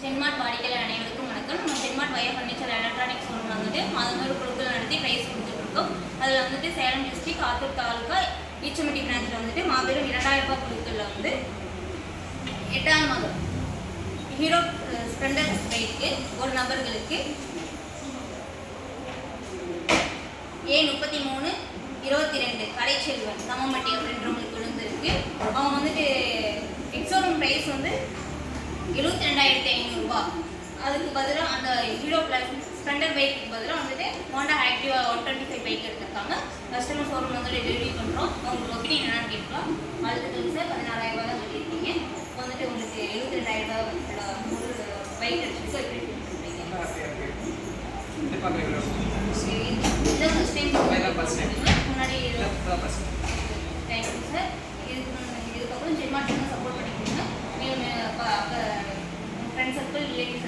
ஜென்மார்ட் வாடிக்கையாளர் அனைவருக்கும் வணக்கம். நம்ம ஜென்மார்ட் வயா ஃபர்னிச்சர் எலக்ட்ரானிக்ஸ் ஒன்று வந்துட்டு மாதந்தோறும் குழுக்கள் நடத்தி ப்ரைஸ் கொடுத்துட்ருக்கோம். அதில் வந்துட்டு சேலம் டிஸ்ட்ரிக்ட் ஆத்தூர் தாலுக்கா ஈச்சமட்டி பிரான்ச்சில் வந்துட்டு மாபெரும் 2000 ரூபாய் குழுக்களில் வந்து 8ஆம் மாதம் ஹீரோ ஸ்ப்ளெண்டர் பைக்கு ஒரு நபர்களுக்கு A33 22 கலைச்செல்வன் சமமட்டி அப்படின்றவங்களுக்கு விழுந்திருக்கு. அவங்க வந்துட்டு எக்ஸோரூம் ப்ரைஸ் வந்து 72,500 ரூபா. அதுக்கு பதிலாக அந்த ஹீரோ பிளஸ் ஸ்ப்ளெண்டர் பைக்கு பதிலாக வந்துட்டு ஹோண்டா ஆக்டிவா 125 பைக் எடுத்திருக்காங்க. கஸ்டமர் ஷோரூம் வந்துட்டு டெலிவரி பண்ணுறோம். உங்களுக்கு ஒப்பீனியன் என்னென்னு கேட்கலாம். அதுக்கு சார் 16,000 ரூபா தான் சொல்லியிருக்கீங்க. இப்போ வந்துட்டு உங்களுக்கு 72,000 ரூபா ஒரு பைக் எடுத்து சார் எப்படி பண்ணுறீங்க? சரி, இதான் ஃபஸ்ட் டைம் முன்னாடி தேங்க்யூ சார். இதுக்கப்புறம் ஜென்மார்ட் சப்போர்ட் பண்ணிக்கோங்க. நீங்கள் ஃப்ரெண்ட்ஸ் சர்க்கிள் ரிலேட்டிவ்ஸ்